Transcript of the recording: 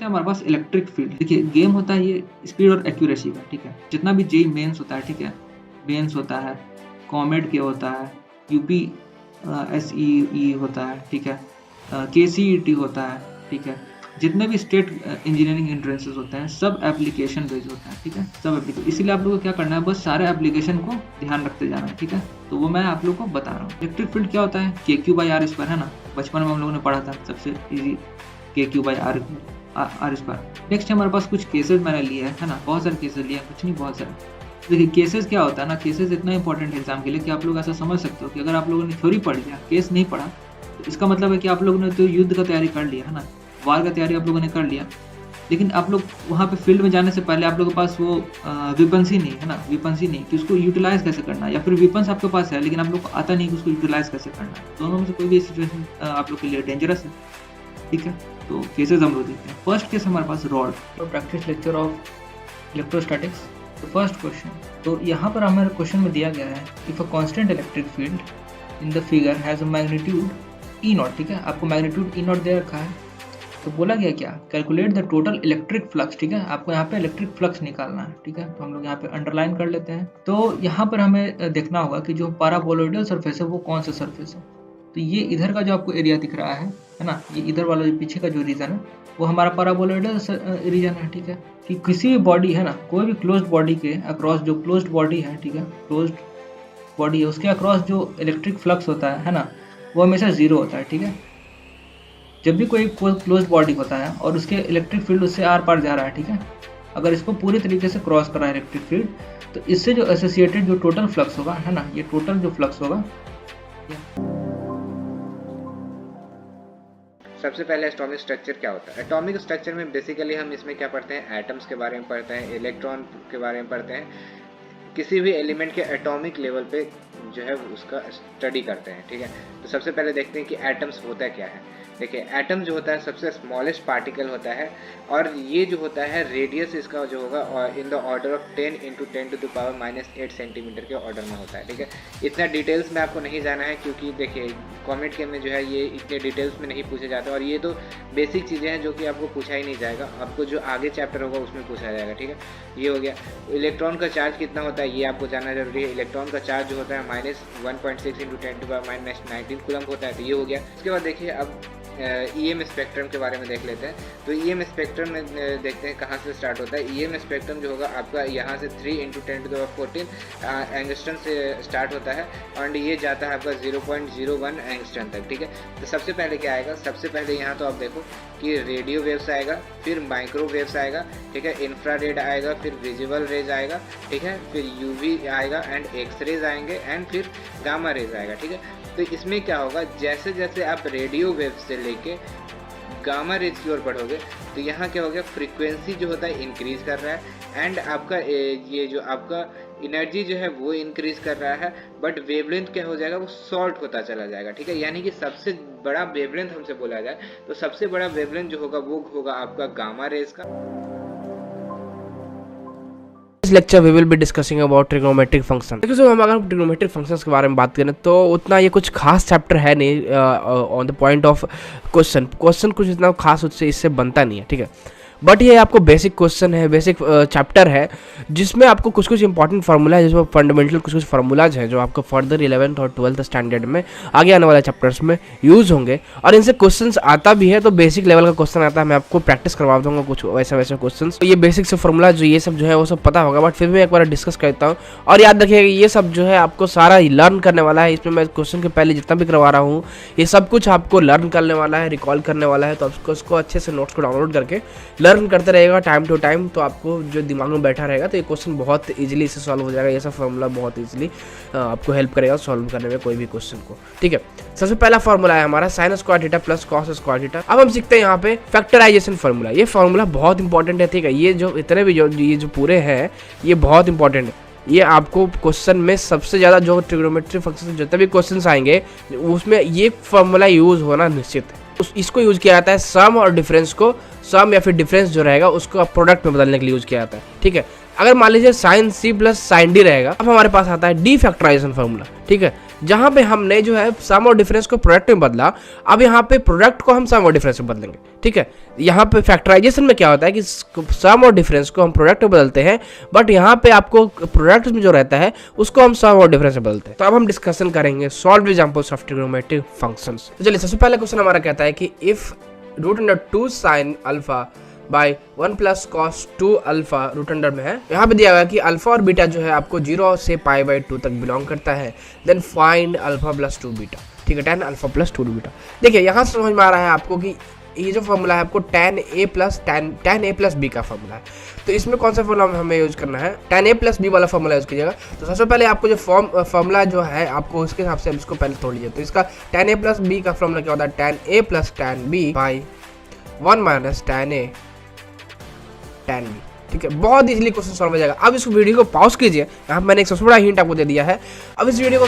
Next है हमारे पास electric field. देखिए गेम होता है ये स्पीड और एक्यूरेसी का, ठीक है। जितना भी जेई मेंस होता है, ठीक है, मेंस होता है, कॉमेड के होता है, यूपी एसई होता है, ठीक है, केसीईटी होता है, ठीक है, जितने भी स्टेट इंजीनियरिंग एंट्रेंसेस होते हैं सब एप्लीकेशन बेस्ड होता है, ठीक है, सब एप्लीकेशन। इसीलिए आप लोगों को क्या करना है, बस सारे एप्लीकेशन को ध्यान रखते जाना है, ठीक है। तो वो मैं आप लोगों को बता रहा हूँ। इलेक्ट्रिक फील्ड क्या होता है, KQ/R², है ना, बचपन में हम लोगों ने पढ़ा था, सबसे इजी KQ/R²। नेक्स्ट हमारे पास कुछ केसेस मैंने लिए है ना, बहुत सारे केसेस लिए हैं, कुछ नहीं बहुत सारे। देखिए केसेस क्या होता है ना, केसेस इतना इंपॉर्टेंट है एग्जाम के लिए कि आप लोग ऐसा समझ सकते हो कि अगर आप लोगों ने थ्योरी पढ़ लिया, केस नहीं पढ़ा, तो इसका मतलब है कि आप लोगों ने तो युद्ध का तैयारी कर लिया, है ना, वार का तैयारी आप लोगों ने कर लिया, लेकिन आप लोग वहाँ पे फील्ड में जाने से पहले आप लोगों के पास वो वेपन्स ही नहीं है ना, वेपन्स ही नहीं कि उसको यूटिलाइज कैसे करना है, या फिर वेपन्स आपके पास है लेकिन आप लोग को आता नहीं कि उसको यूटिलाइज कैसे करना है। दोनों में से कोई भी सिचुएशन आप लोग के लिए डेंजरस है, ठीक है। तो केसेस हम लोग देखते हैं। फर्स्ट केस हमारे पास रॉड, तो प्रैक्टिस लेक्चर ऑफ इलेक्ट्रोस्टैटिक्स। तो फर्स्ट क्वेश्चन, तो यहाँ पर हमारे क्वेश्चन में दिया गया है if a constant electric field in the figure has a magnitude E0, ठीक है, आपको मैग्नीट्यूड E0 दे रखा है। तो बोला गया क्या, calculate the total electric flux, ठीक है, आपको यहाँ पे इलेक्ट्रिक फ्लक्स निकालना है, ठीक है। तो हम लोग यहाँ पे अंडरलाइन कर लेते हैं। तो यहाँ पर हमें देखना होगा कि जो पैराबोलॉइडल सरफेस है वो कौन सा सरफेस है। तो ये इधर का जो आपको एरिया दिख रहा है ना, ये इधर वाला जो पीछे का जो रीजन है वो हमारा पैराबोलॉइडल रीजन है, ठीक है। कि किसी भी बॉडी है ना, कोई भी क्लोज्ड बॉडी के अक्रॉस, जो क्लोज्ड बॉडी है, ठीक है, क्लोज्ड बॉडी है, उसके अक्रॉस जो इलेक्ट्रिक फ्लक्स होता है ना, वो हमेशा 0 होता है, ठीक है। जब भी कोई क्लोज्ड बॉडी होता है और उसके इलेक्ट्रिक फील्ड उससे आर पार जा रहा है, ठीक है, अगर इसको पूरी तरीके से क्रॉस कर रहा है इलेक्ट्रिक फील्ड, तो इससे जो एसोसिएटेड जो टोटल फ्लक्स होगा, है ना, ये टोटल जो फ्लक्स होगा। सबसे पहले एटॉमिक स्ट्रक्चर क्या होता है। एटॉमिक स्ट्रक्चर में बेसिकली हम इसमें क्या पढ़ते हैं, एटम्स के बारे में पढ़ते हैं, इलेक्ट्रॉन के बारे में पढ़ते हैं, किसी भी एलिमेंट के एटॉमिक लेवल पे जो है उसका स्टडी करते हैं, ठीक है। तो सबसे पहले देखते हैं कि एटम्स होता क्या है। देखिए एटम जो होता है सबसे स्मॉलेस्ट पार्टिकल होता है, और ये जो होता है रेडियस इसका जो होगा in the order of 10 × 10⁻⁻8 centimetre के ऑर्डर में होता है, ठीक है। इतना डिटेल्स में आपको नहीं जाना है, क्योंकि देखिए कॉमेट के में जो है ये इतने डिटेल्स में नहीं पूछे जाते, और ये तो बेसिक चीज़ें हैं जो कि आपको पूछा ही नहीं जाएगा, आपको जो आगे चैप्टर होगा उसमें पूछा जाएगा, ठीक है। ये हो गया। इलेक्ट्रॉन का चार्ज कितना होता है ये आपको जानना जरूरी है। इलेक्ट्रॉन का चार्ज जो होता है -1.6 × 10⁻⁻19 कूलम होता है, तो ये हो गया। उसके बाद देखिए अब EM स्पेक्ट्रम के बारे में देख लेते हैं। तो EM स्पेक्ट्रम में देखते हैं कहाँ से स्टार्ट होता है। EM स्पेक्ट्रम जो होगा आपका यहाँ से 3 × 10⁻14 एंगस्ट्रम से स्टार्ट होता है, और ये जाता है आपका 0.01 एंगस्ट्रम तक, ठीक है। तो सबसे पहले क्या आएगा, सबसे पहले यहाँ तो आप देखो कि रेडियो वेव्स आएगा, फिर माइक्रो वेव्स आएगा, ठीक है, इंफ्रारेड आएगा, फिर विजिबल रेज आएगा, ठीक है, फिर UV आएगा एंड एक्स रेज आएंगे, एंड फिर गामा रेज आएगा, ठीक है। तो इसमें क्या होगा, जैसे जैसे आप रेडियो वेव से लेके गामा रेज की ओर बढ़ोगे, तो यहाँ क्या हो गया, फ्रीक्वेंसी जो होता है इंक्रीज कर रहा है, एंड आपका ये जो आपका एनर्जी जो है वो इंक्रीज कर रहा है, बट वेवलेंथ क्या हो जाएगा, वो शॉर्ट होता चला जाएगा, ठीक है। यानी कि सबसे बड़ा वेवलेंथ हमसे बोला जाए तो सबसे बड़ा वेवलेंथ जो होगा वो होगा आपका गामा रेज का। इस lecture we will be discussing about trigonometric function. देखिए सो हम अगर ट्रिग्नोमेट्रिक फंक्शंस के बारे में बात करें तो उतना ये कुछ खास चैप्टर है नहीं on the point of question कुछ इतना खास उससे इससे बनता नहीं है, ठीक है। बट ये आपको बेसिक क्वेश्चन है, बेसिक चैप्टर है, जिसमें आपको कुछ कुछ इंपॉर्टेंट फार्मूला है, जिसमें फंडामेंटल कुछ फार्मूलाज हैं जो आपको फर्दर 11th और 12th स्टैंडर्ड में आगे आने वाले चैप्टर्स में यूज़ होंगे, और इनसे क्वेश्चंस आता भी है तो बेसिक लेवल का क्वेश्चन आता है। मैं आपको प्रैक्टिस करवा दूंगा कुछ वैसे क्वेश्चंस। तो ये बेसिक से फार्मूला जो ये सब जो है वो सब पता होगा, बट फिर भी एक बार डिस्कस करता हूँ। और याद रखिएगा ये सब जो है आपको सारा लर्न करने वाला है। इसमें मैं क्वेश्चन के पहले जितना भी करवा रहा हूँ ये सब कुछ आपको लर्न करने वाला है, रिकॉल करने वाला है। तो आपको उसको अच्छे से नोट्स को डाउनलोड करके लर्न करते रहेगा टाइम टू टाइम, तो आपको जो दिमाग में बैठा रहेगा तो ये क्वेश्चन बहुत इजीली इससे सॉल्व हो जाएगा। ये सब फार्मूला बहुत इजीली आपको हेल्प करेगा सॉल्व करने में कोई भी क्वेश्चन को, ठीक है। सबसे पहला फार्मूला है हमारा sin square theta plus cos square theta. अब हम सीखते हैं यहाँ पे फैक्टराइजेशन फार्मूला। ये फार्मूला बहुत इंपॉर्टेंट है, ठीक है। ये जो इतने भी ये जो पूरे हैं ये बहुत इंपॉर्टेंट है। ये आपको क्वेश्चन में सबसे ज़्यादा जो ट्रिग्नोमेट्रिक फंक्शन जितने भी क्वेश्चन आएंगे उसमें ये फार्मूला यूज़ होना निश्चित है। इसको यूज़ किया जाता है सम और डिफरेंस को, सम या फिर डिफरेंस जो रहेगा उसको प्रोडक्ट में बदलने के लिए यूज़ किया जाता है, ठीक है। अगर मान लीजिए sine C plus sine D रहेगा, अब हमारे पास आता है डी फैक्टराइजेशन फॉर्मूला, ठीक है, जहां पे हमने जो है सम और डिफरेंस को प्रोडक्ट में बदला, अब यहाँ पे प्रोडक्ट को हम सम और डिफरेंस में बदलेंगे, ठीक है। यहाँ पे फैक्टराइजेशन में क्या होता है कि सम और डिफरेंस को हम प्रोडक्ट में बदलते हैं, बट यहाँ पे आपको प्रोडक्ट में जो रहता है उसको हम सम और डिफरेंस में बदलते हैं। तो अब हम डिस्कशन करेंगे solve examples of trigonometric functions. तो चलिए सबसे पहला क्वेश्चन हमारा कहता है कि if √2 sin alpha by 1 plus cos 2 alpha root under में है, यहाँ पे दिया हुआ है कि अल्फा और बीटा जो है आपको 0 से π/2 तक बिलोंग करता है, then find alpha plus 2 beta, ठीक है, tan अल्फा प्लस 2 बीटा। देखिए यहाँ से समझ में आ रहा है आपको कि ये जो फॉर्मूला है आपको tan a प्लस b का फॉर्मूला है। तो इसमें कौन सा फॉर्मूला हमें यूज करना है, tan a प्लस b वाला फॉर्मूला यूज कीजिएगा। तो सबसे पहले आपको जो फॉर्मूला जो है आपको उसके हिसाब से हम इसको पहले तोड़ लीजिए। तो इसका tan a प्लस b का फॉर्मूला क्या होता है, tan a plus tan b by 1 minus tan a tan b, ठीक है। बहुत इजीली क्वेश्चन सॉल्व हो जाएगा। अब इस वीडियो को पॉज कीजिए, यहाँ मैंने एक सबसे बड़ा हिंट आपको दे दिया है। अब इस वीडियो को